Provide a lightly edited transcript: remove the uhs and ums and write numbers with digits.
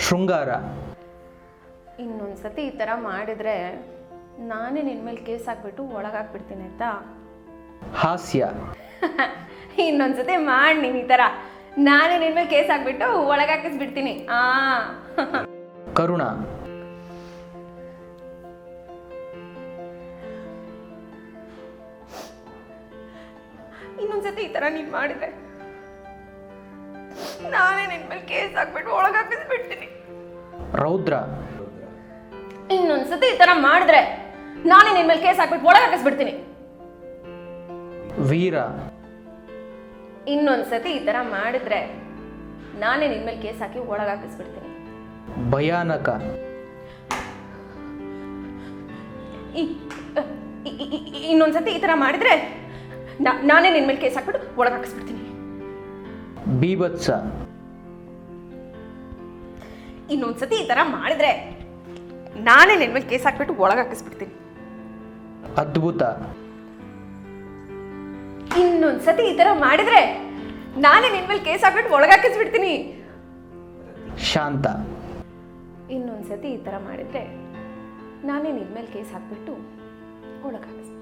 ಶೃಂಗಾರ. ಇನ್ನೊಂದ್ಸತಿ ಈ ಥರ ಮಾಡಿದರೆ ನಾನೇ ನಿನ್ನ ಮೇಲೆ ಕೇಸ್ ಹಾಕ್ಬಿಟ್ಟು ಒಳಗಾಕ್ಬಿಡ್ತೀನಿ ಆಯ್ತಾ? ಹಾಸ್ಯ. ಇನ್ನೊಂದ್ಸತಿ ಮಾಡಿ ನೀನು ಈ ಥರ ನಾನೇ ನಿನ್ನ ಮೇಲೆ ಕೇಸ್ ಹಾಕ್ಬಿಟ್ಟು ಒಳಗಾಕಿಸ್ಬಿಡ್ತೀನಿ. ಕರುಣ. ಇನ್ನೊಂದ್ಸತಿ ಈ ಥರ ನೀನು ಮಾಡಿದರೆ ನಾನೇ ನಿನ್ನ ಮೇಲೆ ಕೇಸ್ ಹಾಕ್ಬಿಟ್ಟು ಒಳಗಾಕಿಸ್ಬಿಡ್ತೀನಿ. ರೌದ್ರ. ಇನ್ನೊಂದ್ಸತಿ ಈ ಥರ ಮಾಡಿದ್ರೆ ನಾನೇ ನಿನ್ನ ಮೇಲೆ ಕೇಸ್ ಹಾಕ್ಬಿಟ್ಟು ಒಳಗಾಕಿಸ್ಬಿಡ್ತೀನಿ. ವೀರ. ಇನ್ನೊಂದ್ಸತಿ ಈ ಥರ ಮಾಡಿದ್ರೆ ನಾನೇ ನಿನ್ನ ಮೇಲೆ ಕೇಸ್ ಹಾಕಿ ಒಳಗಾಕಿಸ್ಬಿಡ್ತೀನಿ. ಭಯಾನಕ. ಇನ್ನೊಂದ್ಸತಿ ಈ ಥರ ಮಾಡಿದ್ರೆ ನಾನೇ ನಿನ್ನ ಮೇಲೆ ಕೇಸ್ ಹಾಕ್ಬಿಟ್ಟು ಒಳಗಾಕಿಸ್ಬಿಡ್ತೀನಿ. ಬೀಭತ್ಸ. ಇನ್ನೊಂದ್ಸತಿ ಈ ಥರ ಮಾಡಿದ್ರೆ ನಾನೇ ನಿನ್ನ ಮೇಲೆ ಕೇಸ್ ಹಾಕ್ಬಿಟ್ಟು ಒಳಗಾಕಿಸ್ಬಿಡ್ತೀನಿ. ಅದ್ಭುತ. ಇನ್ನೊಂದ್ಸತಿ ಈ ಥರ ಮಾಡಿದ್ರೆ ನಾನೇ ನಿನ್ನ ಮೇಲೆ ಕೇಸ್ ಹಾಕ್ಬಿಟ್ಟು ಒಳಗಾಕಿಸ್ಬಿಡ್ತೀನಿ. ಶಾಂತ. ಇನ್ನೊಂದ್ಸತಿ ಈ ಥರ ಮಾಡಿದ್ರೆ ನಾನೇ ನಿನ್ನ ಮೇಲೆ ಕೇಸ್ ಹಾಕ್ಬಿಟ್ಟು ಒಳಗಾಕಿಸ್ಬಿಡ್ತೀನಿ.